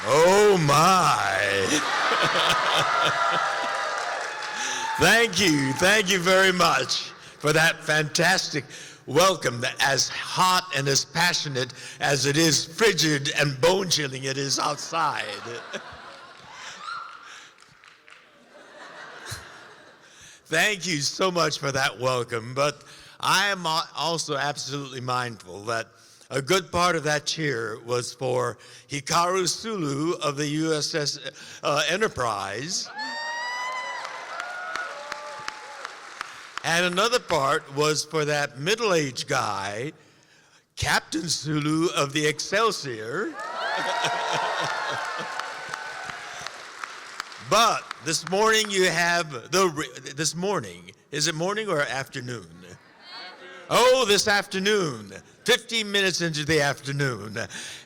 Oh my. Thank you very much for that fantastic welcome, that as hot and as passionate as it is frigid and bone-chilling it is outside. Thank you so much for that welcome, but I am also absolutely mindful that a good part of that cheer was for Hikaru Sulu of the USS Enterprise. And another part was for that middle-aged guy, Captain Sulu of the Excelsior. But this morning you have this morning, is it morning or afternoon? Oh, this afternoon, 15 minutes into the afternoon,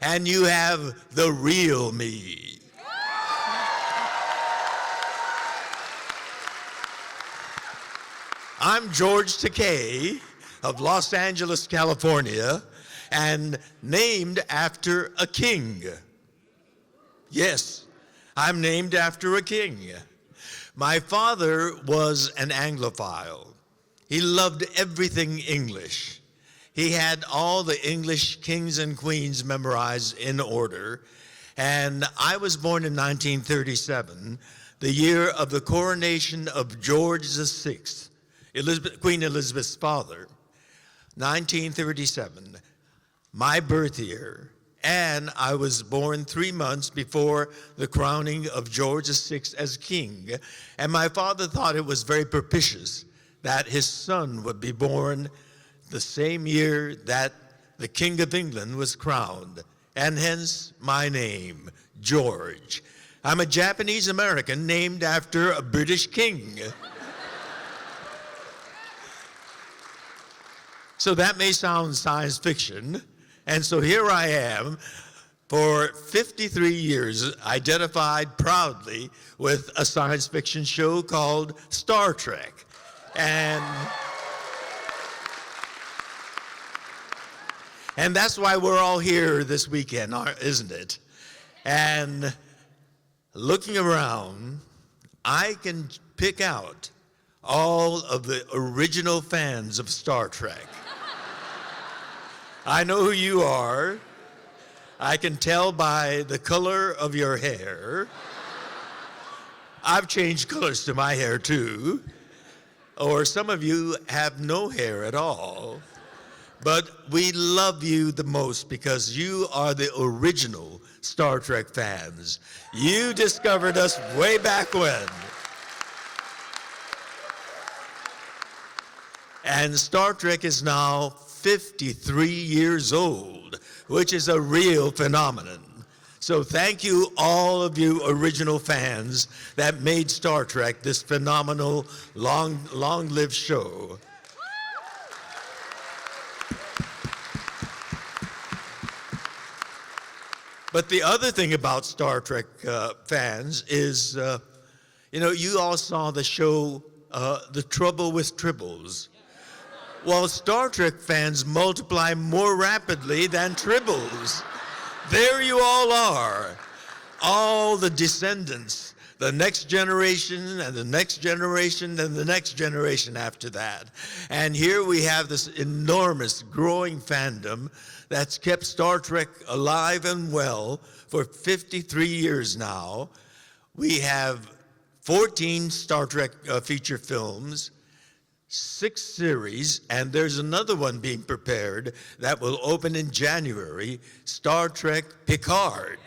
and you have the real me. I'm George Takei of Los Angeles, California, and named after a king. Yes, I'm named after a king. My father was an Anglophile. He loved everything English. He had all the English kings and queens memorized in order. And I was born in 1937, the year of the coronation of George VI, Queen Elizabeth's father, 1937, my birth year. And I was born 3 months before the crowning of George VI as king. And my father thought it was very propitious that his son would be born the same year that the King of England was crowned, and hence my name, George. I'm a Japanese American named after a British king. So that may sound science fiction, and so here I am, for 53 years, identified proudly with a science fiction show called Star Trek. And that's why we're all here this weekend, isn't it? And looking around, I can pick out all of the original fans of Star Trek. I know who you are. I can tell by the color of your hair. I've changed colors to my hair too. Or some of you have no hair at all. But we love you the most because you are the original Star Trek fans. You discovered us way back when. And Star Trek is now 53 years old, which is a real phenomenon. So thank you, all of you original fans that made Star Trek this phenomenal, long-lived show. But the other thing about Star Trek fans is, you all saw the show, The Trouble with Tribbles. Well, Star Trek fans multiply more rapidly than tribbles. There you all are, all the descendants, the next generation and the next generation and the next generation after that. And here we have this enormous growing fandom that's kept Star Trek alive and well for 53 years now. We have 14 Star Trek feature films, 6 series, and there's another one being prepared that will open in January, Star Trek Picard.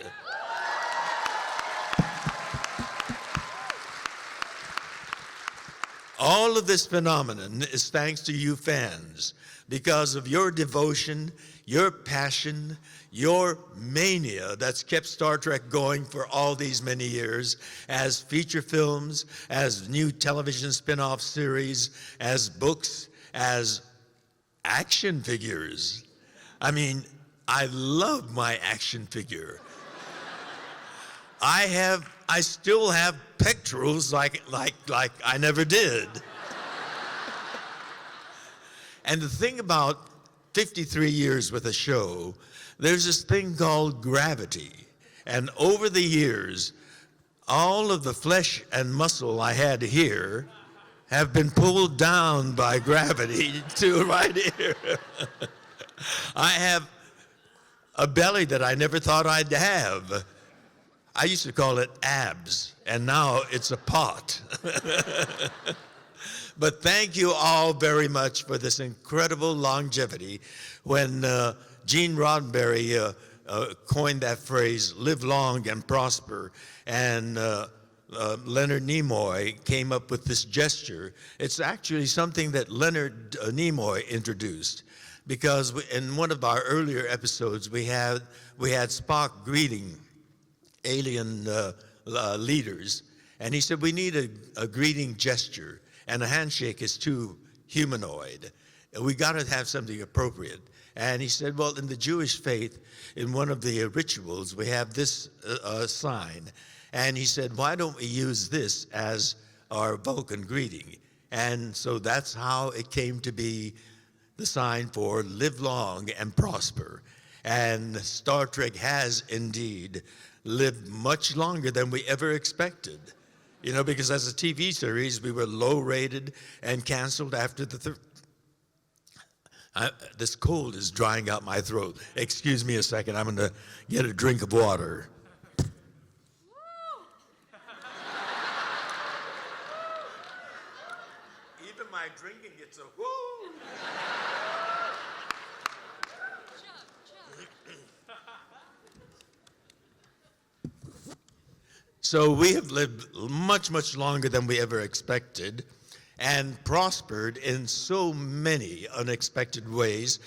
All of this phenomenon is thanks to you fans because of your devotion, your passion, your mania that's kept Star Trek going for all these many years as feature films, as new television spin-off series, as books, as action figures. I mean, I love my action figure. I still have pectorals like I never did. And the thing about 53 years with a show, there's this thing called gravity. And over the years, all of the flesh and muscle I had here have been pulled down by gravity to right here. I have a belly that I never thought I'd have. I used to call it abs, and now it's a pot. But thank you all very much for this incredible longevity. When Gene Roddenberry coined that phrase, live long and prosper, and Leonard Nimoy came up with this gesture. It's actually something that Leonard Nimoy introduced, because in one of our earlier episodes, we had Spock greeting alien leaders, and he said, we need a greeting gesture, and a handshake is too humanoid. We got to have something appropriate. And he said, well, in the Jewish faith, in one of the rituals, we have this sign. And he said, why don't we use this as our Vulcan greeting? And so that's how it came to be the sign for live long and prosper. And Star Trek has indeed lived much longer than we ever expected. You know, because as a TV series, we were low rated and canceled after the this cold is drying out my throat. Excuse me a second, I'm gonna get a drink of water. Even my drinking gets a whoo. So we have lived much, much longer than we ever expected, and prospered in so many unexpected ways.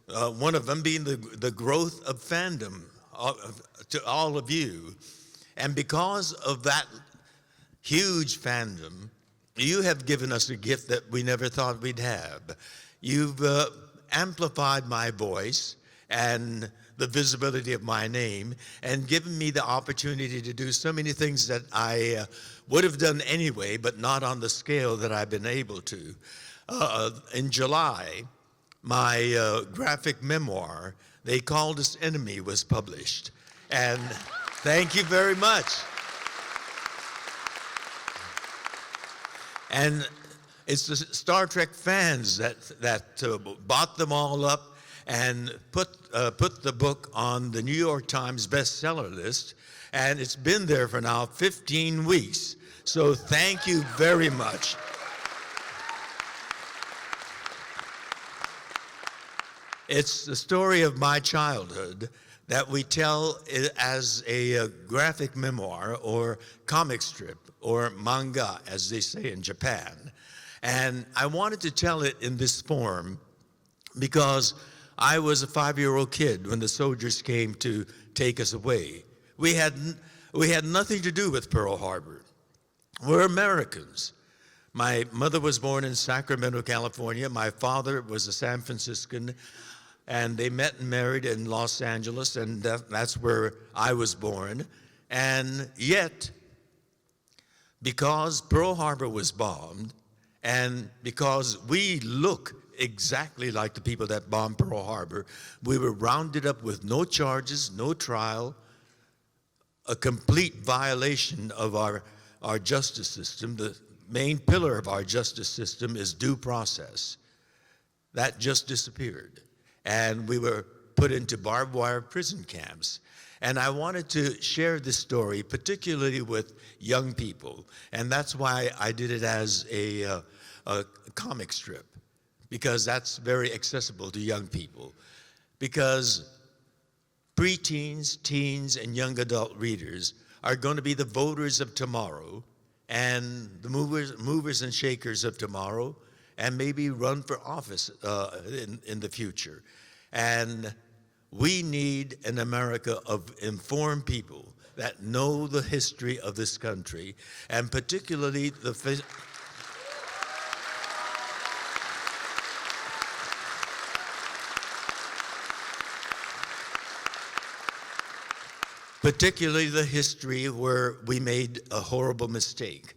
One of them being the growth of fandom to all of you. And because of that huge fandom, you have given us a gift that we never thought we'd have. You've amplified my voice and the visibility of my name, and given me the opportunity to do so many things that I would have done anyway, but not on the scale that I've been able to. In July, my graphic memoir, They Called Us Enemy, was published. And thank you very much. And it's the Star Trek fans that bought them all up and put the book on the New York Times bestseller list, and it's been there for now 15 weeks. So thank you very much. It's the story of my childhood that we tell as a graphic memoir or comic strip or manga, as they say in Japan. And I wanted to tell it in this form because I was a 5-year-old kid when the soldiers came to take us away. We had nothing to do with Pearl Harbor. We're Americans. My mother was born in Sacramento, California. My father was a San Franciscan, and they met and married in Los Angeles, and that's where I was born. And yet, because Pearl Harbor was bombed, and because we look exactly like the people that bombed Pearl Harbor, we were rounded up with no charges, no trial, a complete violation of our justice system. The main pillar of our justice system is due process. That just disappeared. And we were put into barbed wire prison camps. And I wanted to share this story, particularly with young people. And that's why I did it as a comic strip, because that's very accessible to young people. Because preteens, teens, and young adult readers are going to be the voters of tomorrow, and the movers and shakers of tomorrow, and maybe run for office in the future. And we need an America of informed people that know the history of this country, and particularly particularly the history where we made a horrible mistake,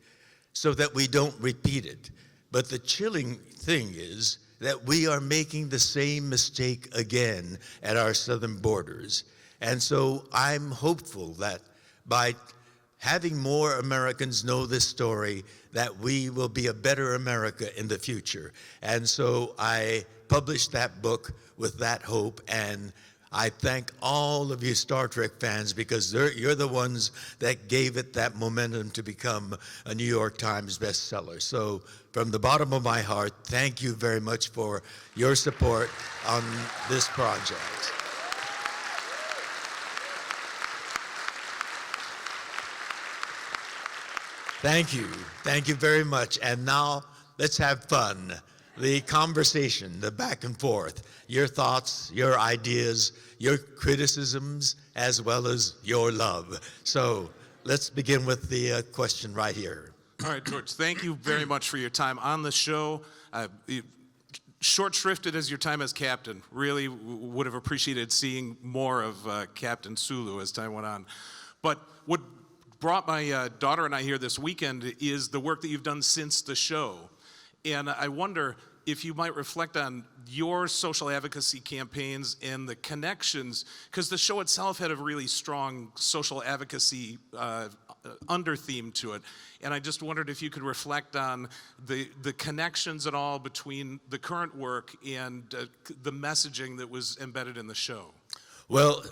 so that we don't repeat it. But the chilling thing is that we are making the same mistake again at our southern borders. And so I'm hopeful that by having more Americans know this story, that we will be a better America in the future. And so I published that book with that hope, and I thank all of you Star Trek fans, because you're the ones that gave it that momentum to become a New York Times bestseller. So from the bottom of my heart, thank you very much for your support on this project. Thank you. Thank you very much. And now let's have fun. The conversation, the back and forth, your thoughts, your ideas, your criticisms, as well as your love. So let's begin with the question right here. All right, George, thank you very much for your time on the show. Short-shrifted as your time as captain. Really would have appreciated seeing more of Captain Sulu as time went on. But what brought my daughter and I here this weekend is the work that you've done since the show. And I wonder if you might reflect on your social advocacy campaigns and the connections, because the show itself had a really strong social advocacy under-theme to it. And I just wondered if you could reflect on the connections at all between the current work and the messaging that was embedded in the show. Well,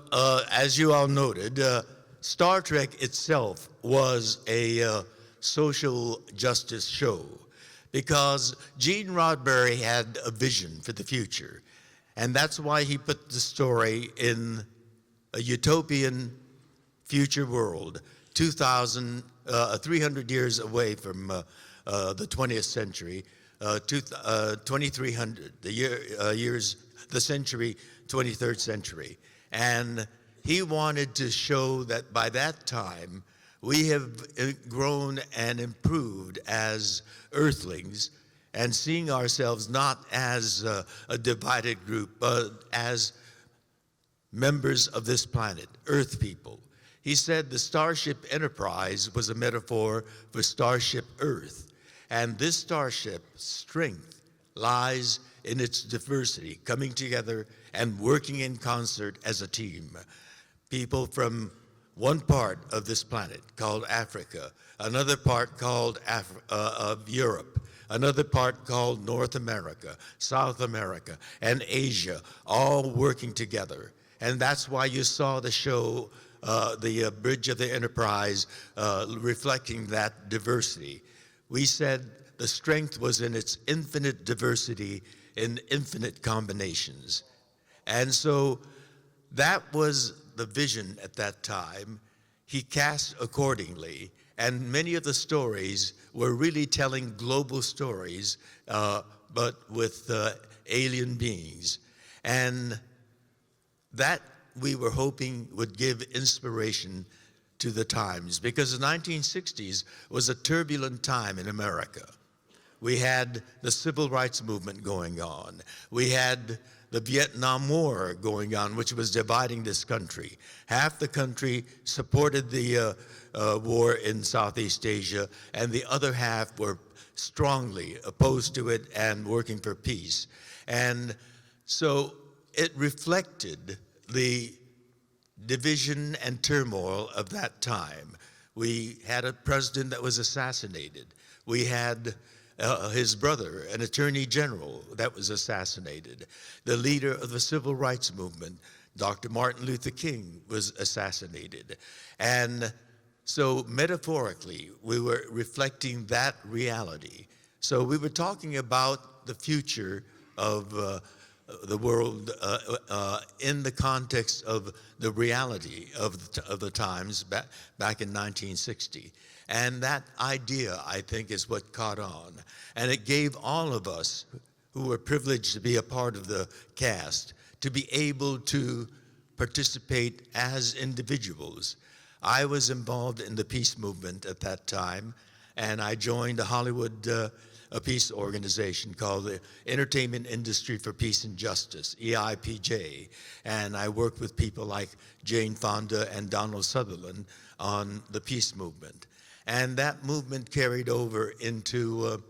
as you all noted, Star Trek itself was a social justice show, because Gene Roddenberry had a vision for the future. And that's why he put the story in a utopian future world, 300 years away from the 20th century, 2300, the century, 23rd century. And he wanted to show that by that time, we have grown and improved as Earthlings, and seeing ourselves not as a divided group, but as members of this planet, Earth people. He said the Starship Enterprise was a metaphor for Starship Earth, and this starship's strength lies in its diversity, coming together and working in concert as a team. People from one part of this planet called Africa, another part called of Europe, another part called North America, South America, and Asia, all working together. And that's why you saw the show, the Bridge of the Enterprise, reflecting that diversity. We said the strength was in its infinite diversity in infinite combinations. And so that was the vision at that time. He cast accordingly, and many of the stories were really telling global stories, but with alien beings. And that we were hoping would give inspiration to the times, because the 1960s was a turbulent time in America. We had the civil rights movement going on. We had the Vietnam War going on, which was dividing this country. Half the country supported the war in Southeast Asia, and the other half were strongly opposed to it and working for peace. And so it reflected the division and turmoil of that time. We had a president that was assassinated. We had his brother, an attorney general, that was assassinated. The leader of the civil rights movement, Dr. Martin Luther King, was assassinated. And so metaphorically, we were reflecting that reality. So we were talking about the future of the world in the context of the reality of the times back in 1960. And that idea, I think, is what caught on. And it gave all of us who were privileged to be a part of the cast to be able to participate as individuals. I was involved in the peace movement at that time, and I joined a Hollywood a peace organization called the Entertainment Industry for Peace and Justice, EIPJ. And I worked with people like Jane Fonda and Donald Sutherland on the peace movement. And that movement carried over into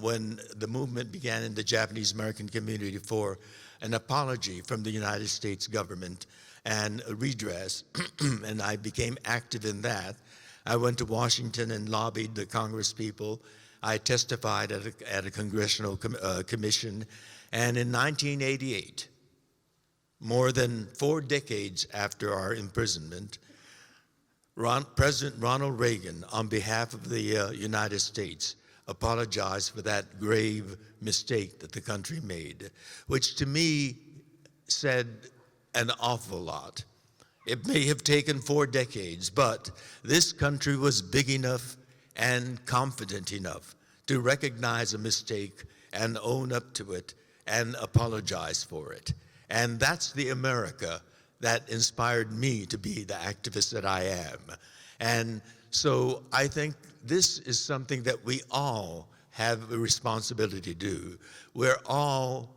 when the movement began in the Japanese American community for an apology from the United States government and a redress, and I became active in that. I went to Washington and lobbied the Congress people. I testified at a congressional commission, and in 1988, more than 4 decades after our imprisonment, President Ronald Reagan, on behalf of the United States, apologized for that grave mistake that the country made, which to me said an awful lot. It may have taken 4 decades, but this country was big enough and confident enough to recognize a mistake and own up to it and apologize for it. And that's the America that inspired me to be the activist that I am. And so I think this is something that we all have a responsibility to do. We're all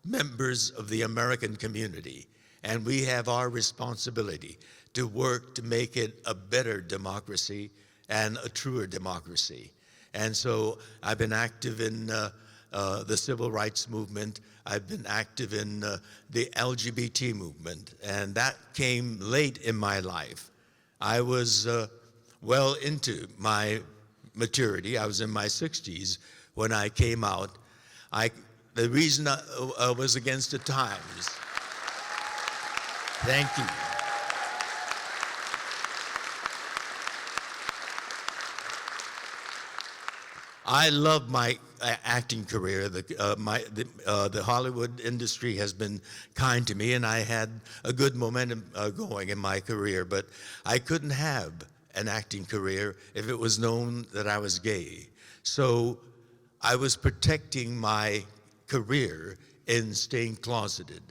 members of the American community, and we have our responsibility to work to make it a better democracy and a truer democracy. And so I've been active in the civil rights movement. I've been active in the LGBT movement, and that came late in my life. I was well into my maturity. I was in my 60s when I came out. The reason I was against the times. Thank you. I love my acting career. The Hollywood industry has been kind to me, and I had a good momentum going in my career, but I couldn't have an acting career if it was known that I was gay. So I was protecting my career in staying closeted.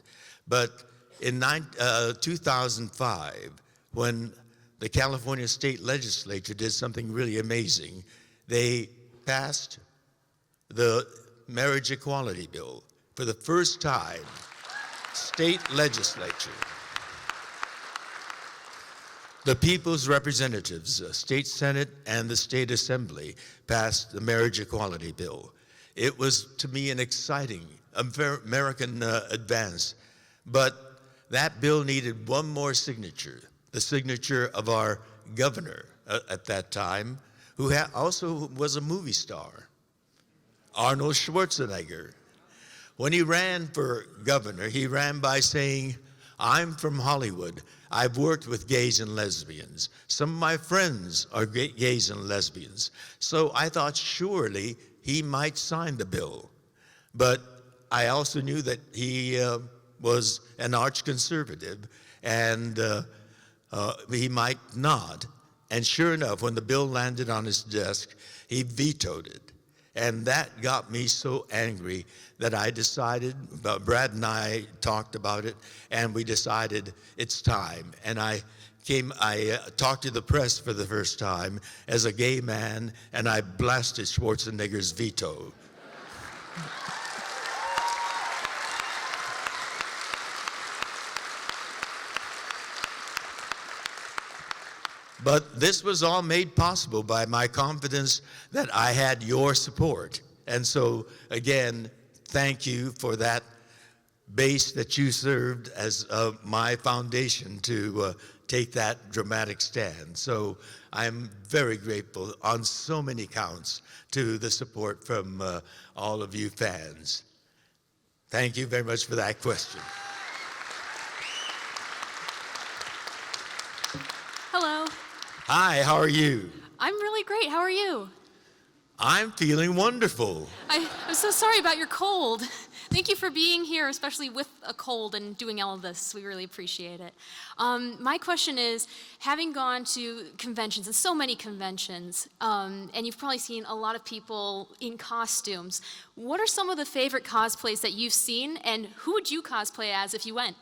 But in 2005, when the California State Legislature did something really amazing, they passed the marriage equality bill for the first time. State legislature, the people's representatives, state senate and the state assembly passed the marriage equality bill. It was, to me, an exciting American advance, but that bill needed one more signature, the signature of our governor at that time, who also was a movie star, Arnold Schwarzenegger. When he ran for governor, he ran by saying, "I'm from Hollywood. I've worked with gays and lesbians. Some of my friends are gays and lesbians." So I thought surely he might sign the bill. But I also knew that he was an arch conservative, and he might not. And sure enough, when the bill landed on his desk, he vetoed it. And that got me so angry that I decided, Brad and I talked about it, and we decided it's time. And I talked to the press for the first time as a gay man, and I blasted Schwarzenegger's veto. But this was all made possible by my confidence that I had your support. And so, again, thank you for that base that you served as my foundation to take that dramatic stand. So I'm very grateful on so many counts to the support from all of you fans. Thank you very much for that question. Hello. Hi, how are you? I'm really great. How are you? I'm feeling wonderful. I'm so sorry about your cold. Thank you for being here, especially with a cold and doing all of this. We really appreciate it. My question is, having gone to conventions, and so many conventions, and you've probably seen a lot of people in costumes, what are some of the favorite cosplays that you've seen, and who would you cosplay as if you went?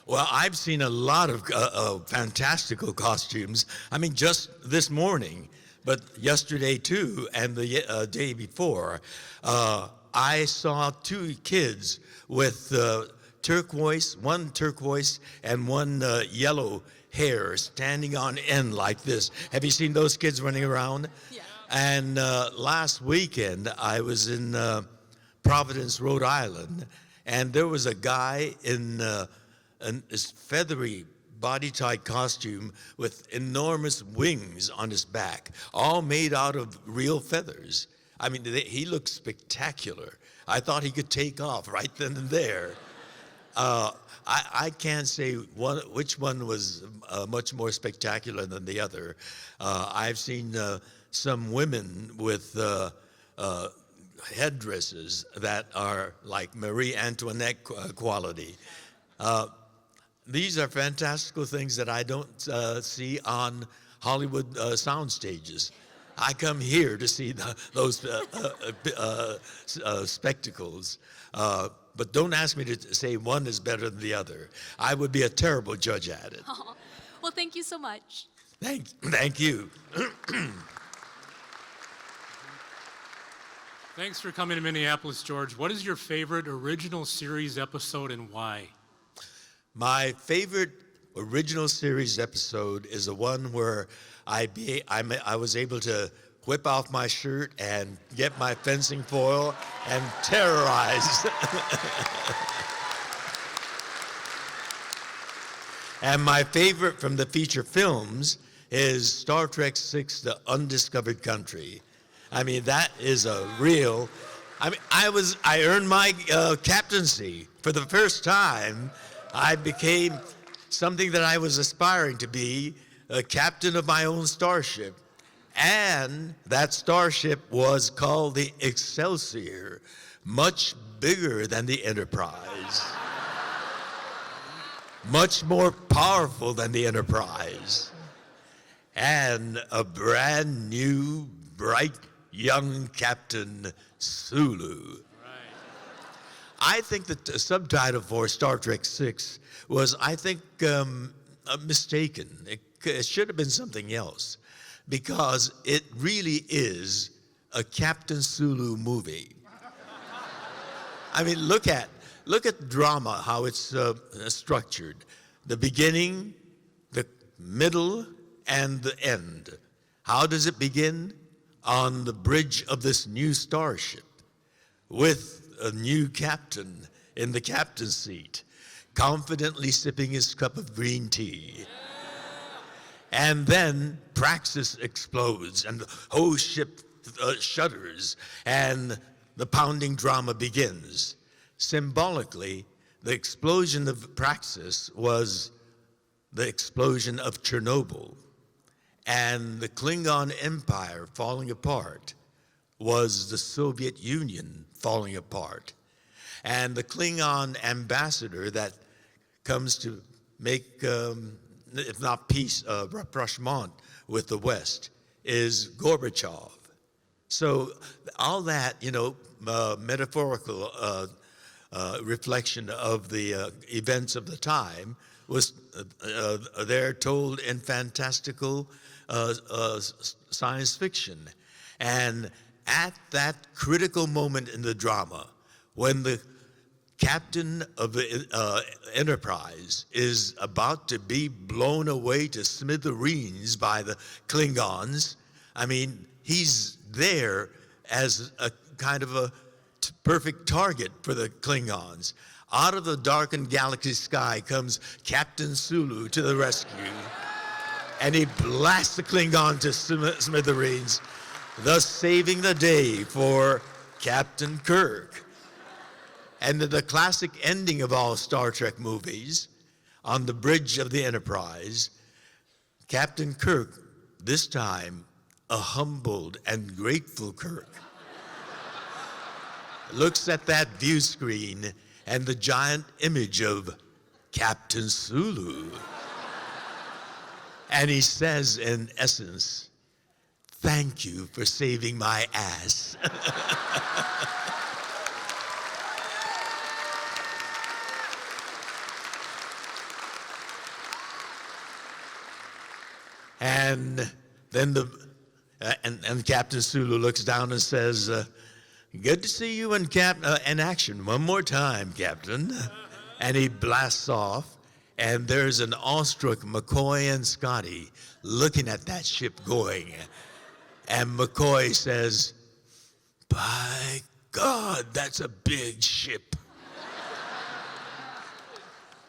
Well, I've seen a lot of fantastical costumes. I mean, just this morning, but yesterday too, and the day before, I saw 2 kids with one turquoise and one yellow hair standing on end like this. Have you seen those kids running around? Yeah. And last weekend, I was in Providence, Rhode Island, and there was a guy in this feathery body-tight costume with enormous wings on his back, all made out of real feathers. I mean, he looked spectacular. I thought he could take off right then and there. I can't say which one was much more spectacular than the other. I've seen some women with headdresses that are like Marie Antoinette quality. These are fantastical things that I don't see on Hollywood sound stages. I come here to see those spectacles. But don't ask me to say one is better than the other. I would be a terrible judge at it. Oh, well, thank you so much. Thank you. Thanks for coming to Minneapolis, George. What is your favorite original series episode and why? My favorite original series episode is the one where I was able to whip off my shirt and get my fencing foil and terrorize. And my favorite from the feature films is Star Trek VI, The Undiscovered Country. I mean, that is a real, I earned my captaincy. For the first time, I became something that I was aspiring to be, a captain of my own starship. And that starship was called the Excelsior, much bigger than the Enterprise, much more powerful than the Enterprise, and a brand new, bright, young Captain Sulu. I think that the subtitle for Star Trek VI was, mistaken. It should have been something else, because it really is a Captain Sulu movie. I mean, look at the drama, how it's structured. The beginning, the middle, and the end. How does it begin? On the bridge of this new starship with a new captain in the captain's seat, confidently sipping his cup of green tea. And then Praxis explodes and the whole ship shudders and the pounding drama begins. Symbolically, the explosion of Praxis was the explosion of Chernobyl, and the Klingon Empire falling apart was the Soviet Union falling apart. And the Klingon ambassador that comes to make, if not peace, rapprochement with the West is Gorbachev. So all that, metaphorical reflection of the events of the time was there told in fantastical science fiction. And at that critical moment in the drama, when the captain of the Enterprise is about to be blown away to smithereens by the Klingons, I mean, he's there as a kind of a perfect target for the Klingons. Out of the darkened galaxy sky comes Captain Sulu to the rescue, and he blasts the Klingon to smithereens, thus saving the day for Captain Kirk. And the classic ending of all Star Trek movies, on the bridge of the Enterprise, Captain Kirk, this time a humbled and grateful Kirk, looks at that view screen and the giant image of Captain Sulu. And he says, in essence, "Thank you for saving my ass." And then and Captain Sulu looks down and says, "Good to see you in action one more time, Captain." And he blasts off, and there's an awestruck McCoy and Scotty looking at that ship going. And McCoy says, "By God, that's a big ship."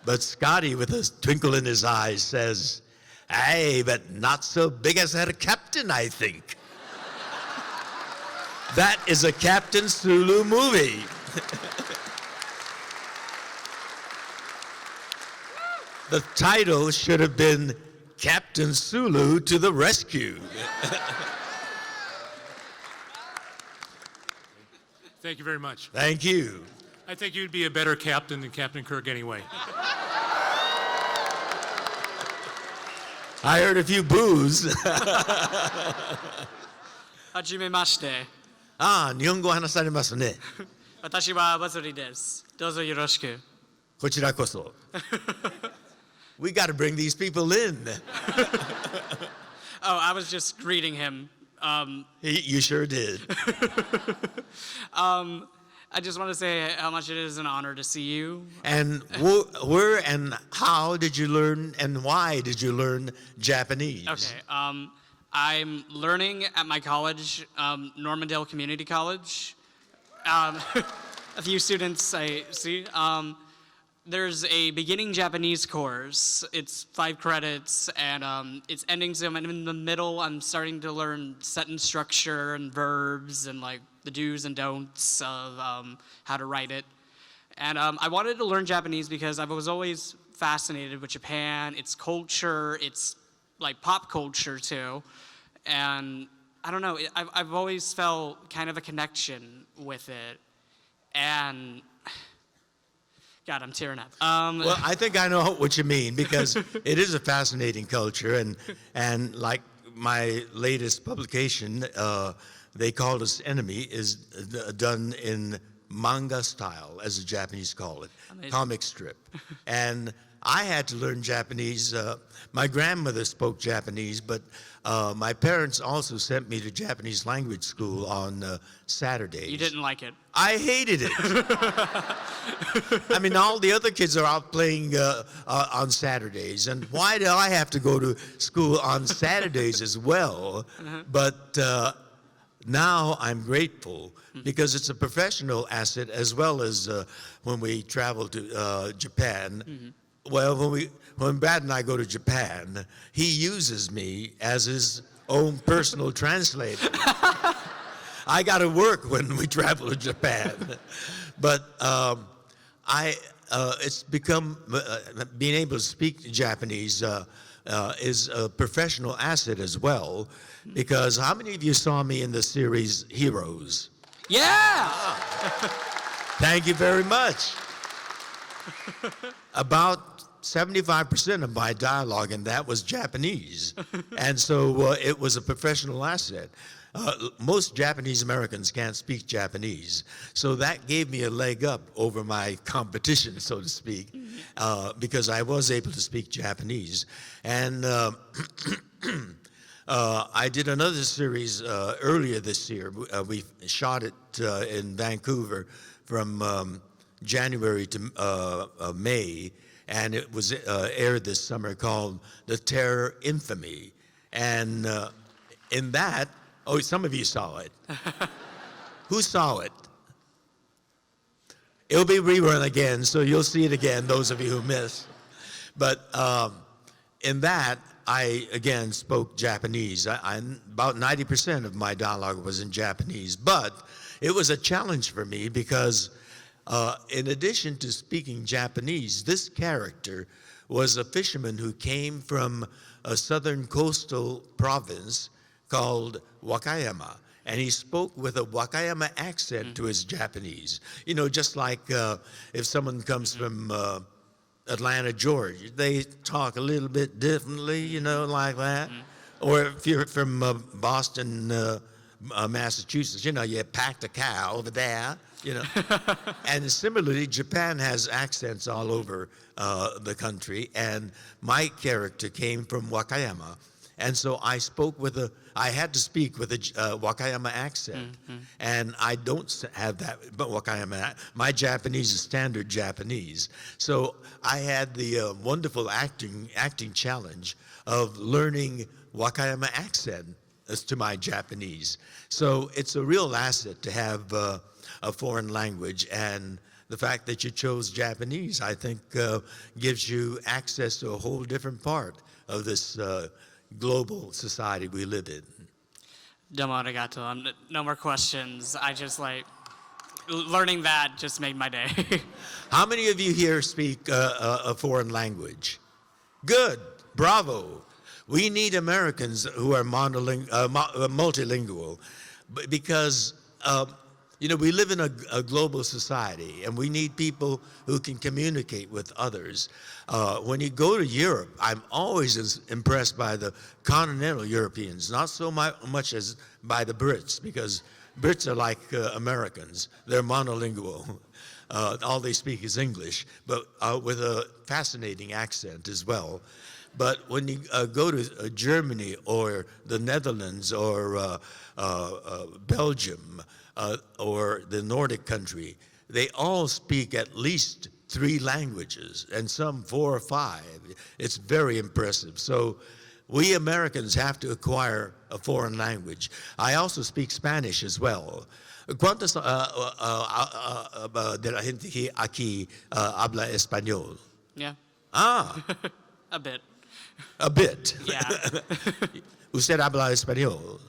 But Scotty, with a twinkle in his eyes, says, "Hey, but not so big as her captain, I think." That is a Captain Sulu movie. The title should have been Captain Sulu to the Rescue. Thank you very much. Thank you. I think you'd be a better captain than Captain Kirk anyway. I heard a few boos. はじめまして。ああ、日本語話されますね。私はバズリです。どうぞよろしく。こちらこそ。We got to bring these people in. Oh, I was just greeting him. You sure did. I just want to say how much it is an honor to see you. And where and how did you learn and why did you learn Japanese? Okay. I'm learning at my college, Normandale Community College. A few students I see. There's a beginning Japanese course. It's 5 credits, and it's ending soon. I'm in the middle. I'm starting to learn sentence structure and verbs and like the do's and don'ts of how to write it. And I wanted to learn Japanese because I was always fascinated with Japan, its culture, its like pop culture too. And I don't know, I've always felt kind of a connection with it. And God, I'm tearing up. Well, I think I know what you mean because it is a fascinating culture, and like my latest publication, They Called Us Enemy, is done in manga style, as the Japanese call it, Amazing. Comic strip. And I had to learn Japanese. My grandmother spoke Japanese, but my parents also sent me to Japanese language school on Saturdays. You didn't like it. I hated it. I mean, all the other kids are out playing on Saturdays, and why do I have to go to school on Saturdays as well? But now I'm grateful because it's a professional asset as well as when we travel to Japan. Well, when Brad and I go to Japan, he uses me as his own personal translator. I got to work when we travel to Japan, but it's become being able to speak Japanese is a professional asset as well, because how many of you saw me in the series Heroes? Yeah! Thank you very much. About 75% of my dialogue in that was Japanese, and so it was a professional asset. Most Japanese Americans can't speak Japanese, so that gave me a leg up over my competition, so to speak, because I was able to speak Japanese. And I did another series earlier this year. We shot it in Vancouver from January to May, and it was aired this summer, called The Terror Infamy. And in that, oh, some of you saw it. Who saw it? It'll be rerun again, so you'll see it again, those of you who missed. But in that, I, again, spoke Japanese. About 90% of my dialogue was in Japanese. But it was a challenge for me because in addition to speaking Japanese, this character was a fisherman who came from a southern coastal province called Wakayama, and he spoke with a Wakayama accent to his Japanese. You know, just like if someone comes from Atlanta, Georgia, they talk a little bit differently, you know, like that. Or if you're from Boston, Massachusetts, you know, you packed a cow over there, you know. And similarly, Japan has accents all over the country, and my character came from Wakayama. And so I had to speak with a Wakayama accent. And I don't have that, but Wakayama, my Japanese is standard Japanese. So I had the wonderful acting challenge of learning Wakayama accent as to my Japanese. So it's a real asset to have a foreign language, and the fact that you chose Japanese, I think, gives you access to a whole different part of this global society we live in. Domo arigato. No more questions. I just learning that just made my day. How many of you here speak a foreign language? Good, bravo. We need Americans who are multilingual because, we live in a global society and we need people who can communicate with others. When you go to Europe, I'm always impressed by the continental Europeans, not so much as by the Brits, because Brits are like Americans. They're monolingual. All they speak is English, but with a fascinating accent as well. But when you go to Germany or the Netherlands or Belgium or the Nordic country, they all speak at least 3 languages and some 4 or 5. It's very impressive. So we Americans have to acquire a foreign language. I also speak Spanish as well. ¿Cuántos de la gente aquí habla español? Yeah. Ah, A bit. a bit. Yeah. ¿Usted habla español?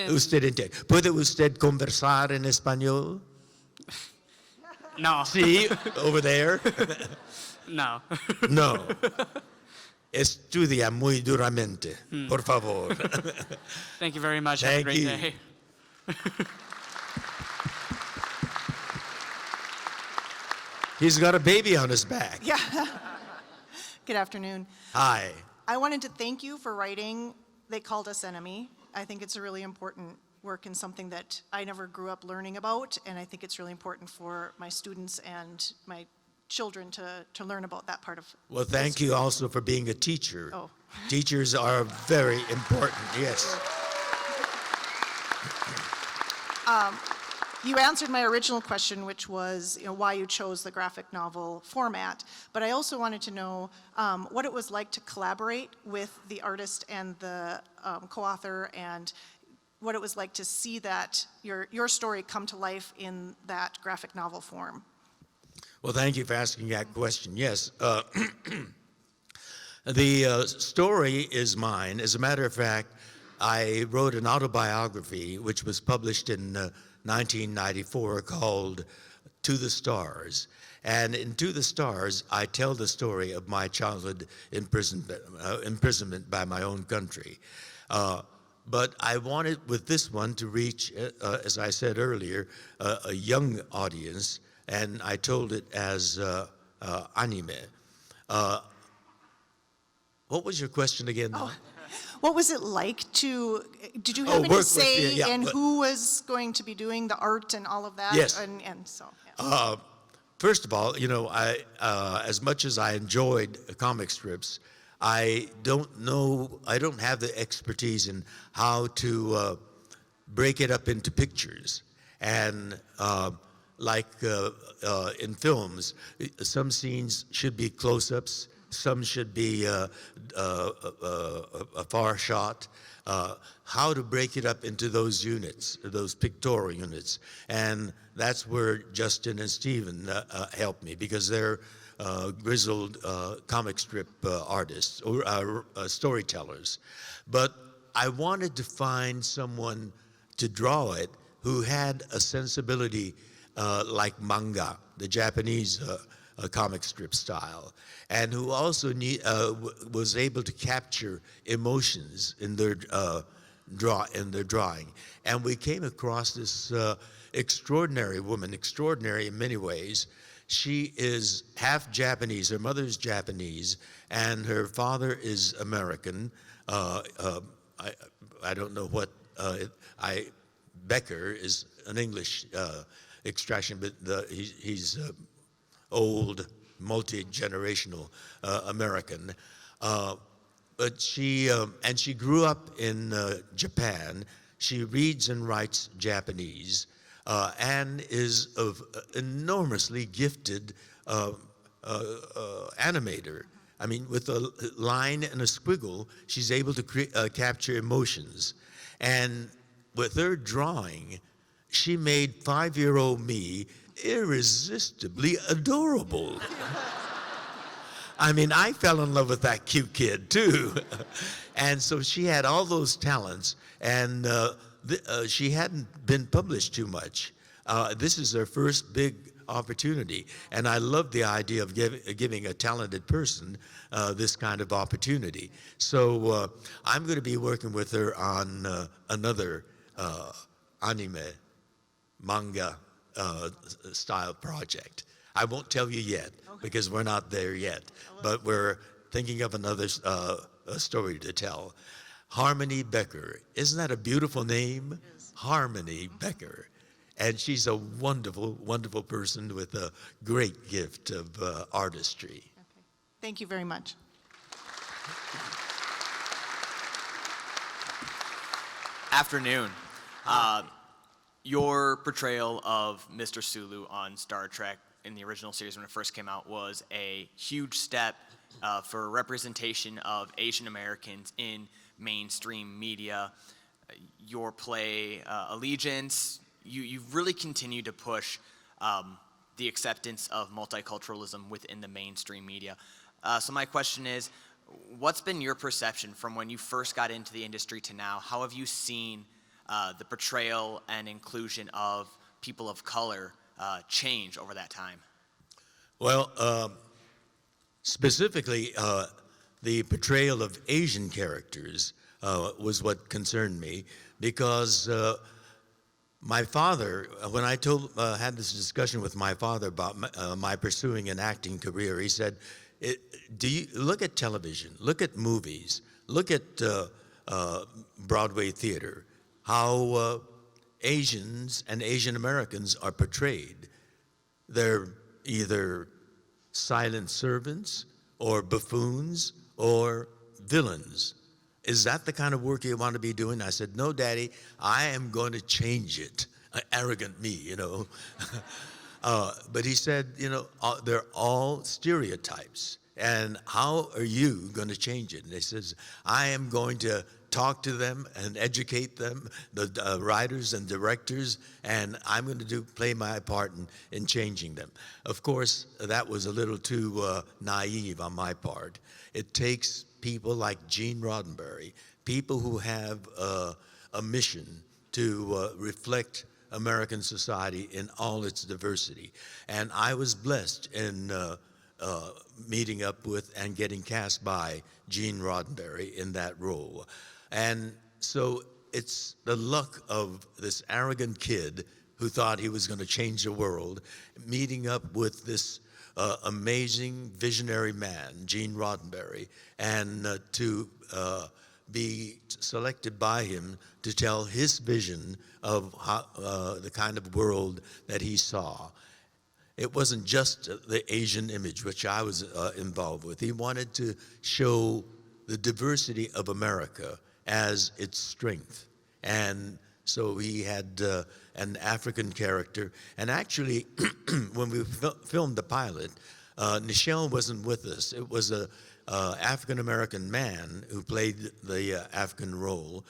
¿Usted entiende? ¿Puede usted conversar en español? No. Sí, over there. No. No. Estudia muy duramente, por favor. Thank you very much. Have a Thank great you. day. He's got a baby on his back. Yeah. Good afternoon. Hi. I wanted to thank you for writing They Called Us Enemy. I think it's a really important work and something that I never grew up learning about, and I think it's really important for my students and my children to learn about that part of Well, thank you also for being a teacher. Oh. Teachers are very important, yes. You answered my original question, which was why you chose the graphic novel format. But I also wanted to know what it was like to collaborate with the artist and the co-author, and what it was like to see that your story come to life in that graphic novel form. Well, thank you for asking that question. Yes. The story is mine. As a matter of fact, I wrote an autobiography which was published in 1994 called To the Stars. And in To the Stars, I tell the story of my childhood imprisonment by my own country. But I wanted with this one to reach, as I said earlier, a young audience, and I told it as anime. What was your question again now? What was it like did you Oh, have any work with- say yeah, in but- who was going to be doing the art and all of that? Yes. And so, yeah. First of all, I as much as I enjoyed comic strips, I don't have the expertise in how to break it up into pictures. And like in films, some scenes should be close-ups, some should be a far shot. How to break it up into those units, those pictorial units. And that's where Justin and Stephen helped me, because they're grizzled comic strip artists or storytellers. But I wanted to find someone to draw it who had a sensibility like manga, the Japanese comic strip style, and who also was able to capture emotions in their drawing. And we came across this extraordinary woman, extraordinary in many ways. She is half Japanese. Her mother's Japanese, and her father is American. I don't know what Becker is an English extraction, but he's old, multi-generational American. But she grew up in Japan. She reads and writes Japanese, and is an enormously gifted animator. I mean, with a line and a squiggle, she's able to capture emotions. And with her drawing, she made 5-year-old me irresistibly adorable. I mean, I fell in love with that cute kid too. And so she had all those talents, and she hadn't been published too much. This is her first big opportunity, and I love the idea of giving a talented person this kind of opportunity. So I'm going to be working with her on another anime, manga style project. I won't tell you yet because we're not there yet, but we're thinking of another story to tell. Harmony Becker. Isn't that a beautiful name? Harmony Becker. And she's a wonderful, wonderful person with a great gift of artistry. Okay. Thank you very much. Afternoon. Your portrayal of Mr. Sulu on Star Trek in the original series when it first came out was a huge step for representation of Asian Americans in mainstream media. Your play, Allegiance, you've really continued to push the acceptance of multiculturalism within the mainstream media. So my question is, what's been your perception from when you first got into the industry to now? How have you seen the portrayal and inclusion of people of color change over that time? Well, specifically, the portrayal of Asian characters was what concerned me, because my father, when I had this discussion with my father about my pursuing an acting career, he said, do you look at television, look at movies, look at Broadway theater, how Asians and Asian Americans are portrayed. They're either silent servants or buffoons or villains. Is that the kind of work you want to be doing? I said, no, Daddy, I am going to change it. Arrogant me, you know. But he said, you know, they're all stereotypes. And how are you going to change it? And he says, I am going to talk to them and educate them, the writers and directors, and I'm going to play my part in changing them. Of course, that was a little too naive on my part. It takes people like Gene Roddenberry, people who have a mission to reflect American society in all its diversity. And I was blessed in meeting up with and getting cast by Gene Roddenberry in that role. And so it's the luck of this arrogant kid who thought he was going to change the world, meeting up with this amazing visionary man, Gene Roddenberry, and to be selected by him to tell his vision of how, the kind of world that he saw. It wasn't just the Asian image, which I was involved with. He wanted to show the diversity of America as its strength. And so he had an African character. And actually, when we filmed the pilot, Nichelle wasn't with us. It was a African-American man who played the African role.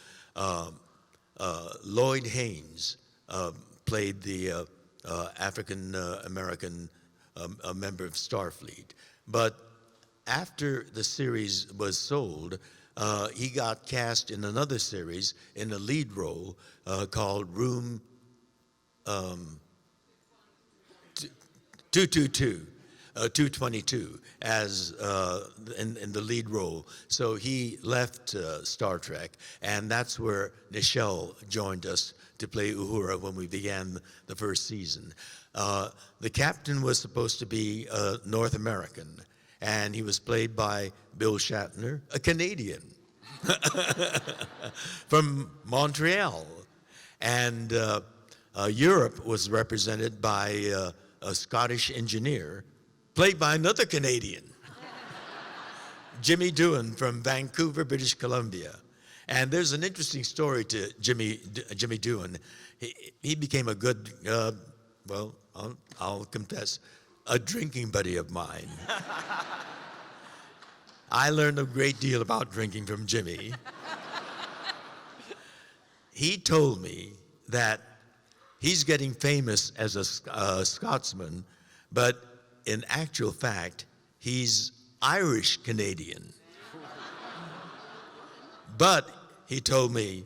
Lloyd Haynes played the African-American member of Starfleet. But after the series was sold, he got cast in another series in a lead role called Room 222, as in the lead role. So he left Star Trek, and that's where Nichelle joined us to play Uhura when we began the first season. The captain was supposed to be North American, and he was played by Bill Shatner, a Canadian from Montreal. And Europe was represented by a Scottish engineer, played by another Canadian, Jimmy Doohan from Vancouver, British Columbia. And there's an interesting story to Jimmy Doohan. He became a good, well, I'll confess, a drinking buddy of mine. I learned a great deal about drinking from Jimmy. He told me that he's getting famous as a Scotsman, but in actual fact, he's Irish Canadian. But he told me,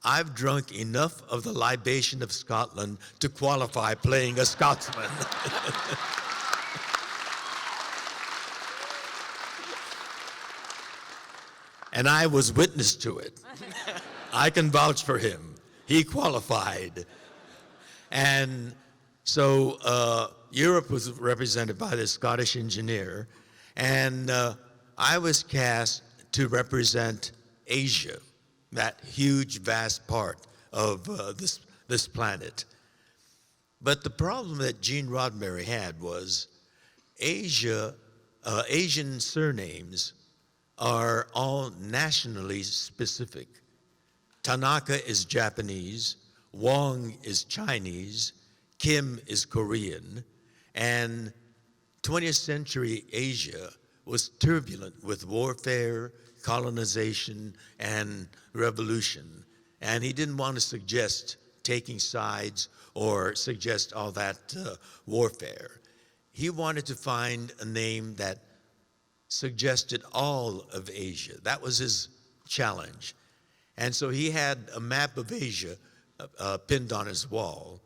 I've drunk enough of the libation of Scotland to qualify playing a Scotsman. And I was witness to it. I can vouch for him. He qualified. And so Europe was represented by the Scottish engineer, and I was cast to represent Asia, that huge, vast part of this planet. But the problem that Gene Roddenberry had was Asian surnames are all nationally specific. Tanaka is Japanese, Wong is Chinese, Kim is Korean, and 20th century Asia was turbulent with warfare, colonization, and revolution. And he didn't want to suggest taking sides or suggest all that warfare. He wanted to find a name that suggested all of Asia. That was his challenge. And so he had a map of Asia pinned on his wall.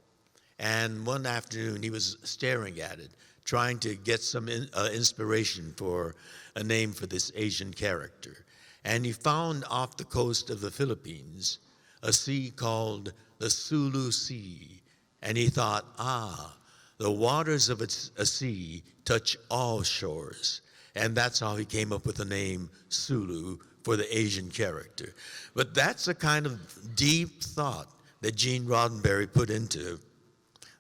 And one afternoon he was staring at it, trying to get some inspiration for a name for this Asian character. And he found off the coast of the Philippines a sea called the Sulu Sea. And he thought, the waters of a sea touch all shores. And that's how he came up with the name Sulu for the Asian character. But that's a kind of deep thought that Gene Roddenberry put into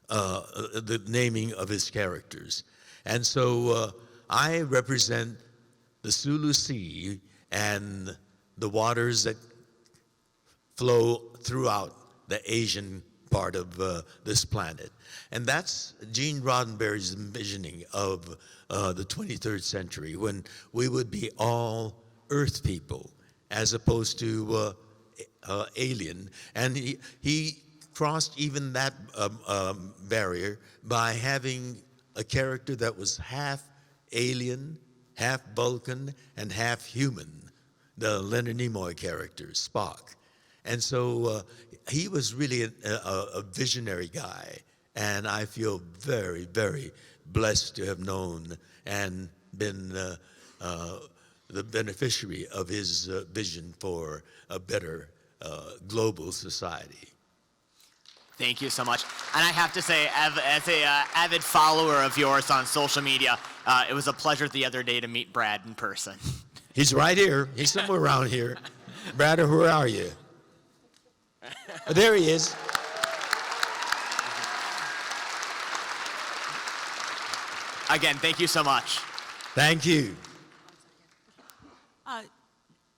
the naming of his characters. And so I represent the Sulu Sea and the waters that flow throughout the Asian part of this planet. And that's Gene Roddenberry's envisioning of the 23rd century, when we would be all Earth people as opposed to alien. And he crossed even that barrier by having a character that was half alien, half Vulcan, and half human, the Leonard Nimoy character, Spock. And so he was really a visionary guy, and I feel very, very blessed to have known and been the beneficiary of his vision for a better global society. Thank you so much. And I have to say, as an avid follower of yours on social media, it was a pleasure the other day to meet Brad in person. He's right here. He's somewhere around here. Brad, where are you? Oh, there he is. Again, thank you so much. Thank you.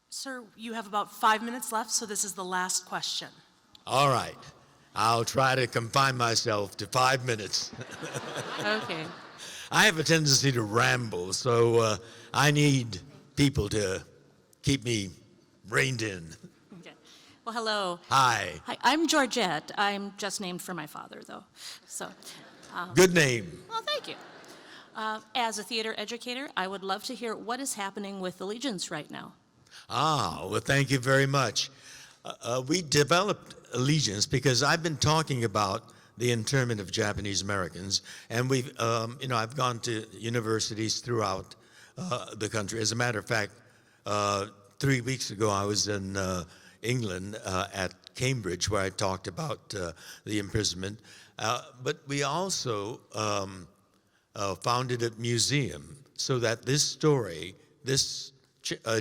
Sir, you have about 5 minutes left, so this is the last question. All right. I'll try to confine myself to 5 minutes. Okay. I have a tendency to ramble, so I need people to keep me reined in. Okay. Well, hello. Hi. Hi, I'm Georgette. I'm just named for my father, though. So. Good name. Well, thank you. As a theater educator, I would love to hear what is happening with Allegiance right now. Well, thank you very much. We developed Allegiance because I've been talking about the internment of Japanese Americans, and we've, I've gone to universities throughout the country. As a matter of fact, 3 weeks ago I was in England at Cambridge, where I talked about the imprisonment. But we also founded a museum so that this story, this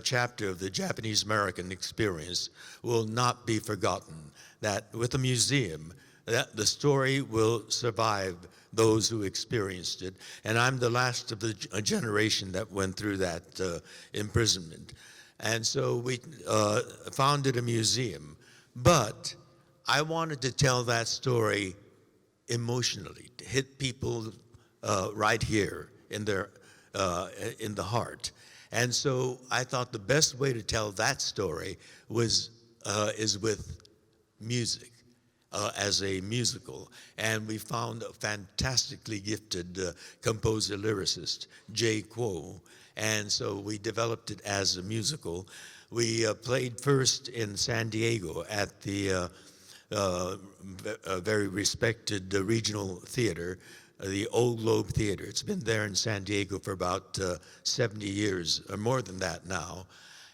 chapter of the Japanese American experience will not be forgotten. That with a museum, that the story will survive those who experienced it. And I'm the last of the generation that went through that imprisonment. And so we founded a museum. But I wanted to tell that story emotionally, to hit people right here in their in the heart. And so I thought the best way to tell that story was is with music. as a musical. And we found a fantastically gifted composer lyricist, Jay Kuo. And so we developed it as a musical. We played first in San Diego at the very respected regional theater, the Old Globe Theater. It's been there in San Diego for about 70 years, or more than that now.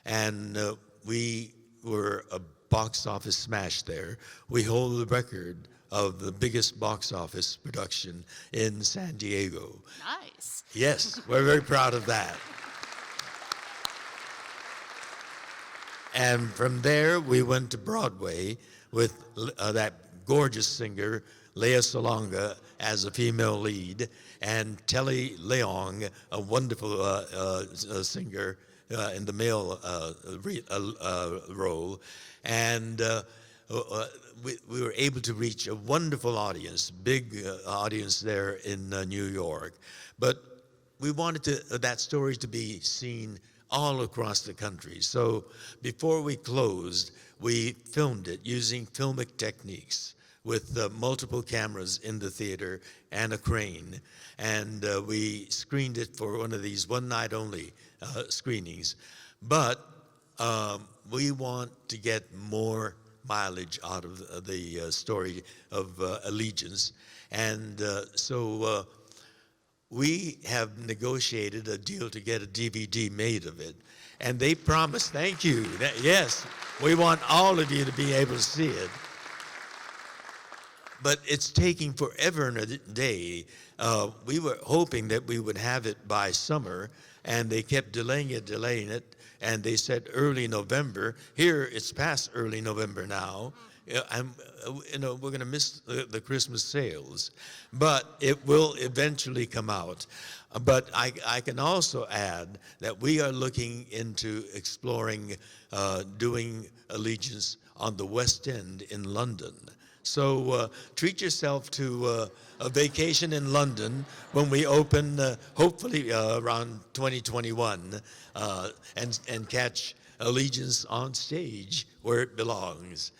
And we were a box office smash there. We hold the record of the biggest box office production in San Diego. Nice. Yes, we're very proud of that. And from there, we went to Broadway with that gorgeous singer, Lea Salonga, as a female lead, and Telly Leong, a wonderful singer in the male role. And we were able to reach a wonderful audience, big audience there in New York. But we wanted that story to be seen all across the country. So before we closed, we filmed it using filmic techniques with multiple cameras in the theater and a crane. And we screened it for one of these one-night-only screenings. But we want to get more mileage out of the story of Allegiance. And so we have negotiated a deal to get a DVD made of it. And they promised, thank you, yes, we want all of you to be able to see it. But it's taking forever and a day. We were hoping that we would have it by summer, and they kept delaying it, and they said early November. Here, it's past early November now. We're going to miss the Christmas sales, but it will eventually come out. But I can also add that we are looking into exploring doing Allegiance on the West End in London. So treat yourself to a vacation in London when we open, hopefully around 2021, and catch Allegiance on stage where it belongs.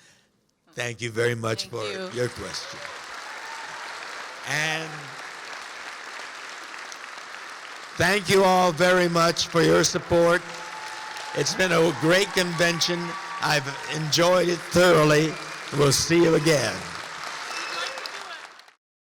Thank you very much for your question. And thank you all very much for your support. It's been a great convention. I've enjoyed it thoroughly. We'll see you again.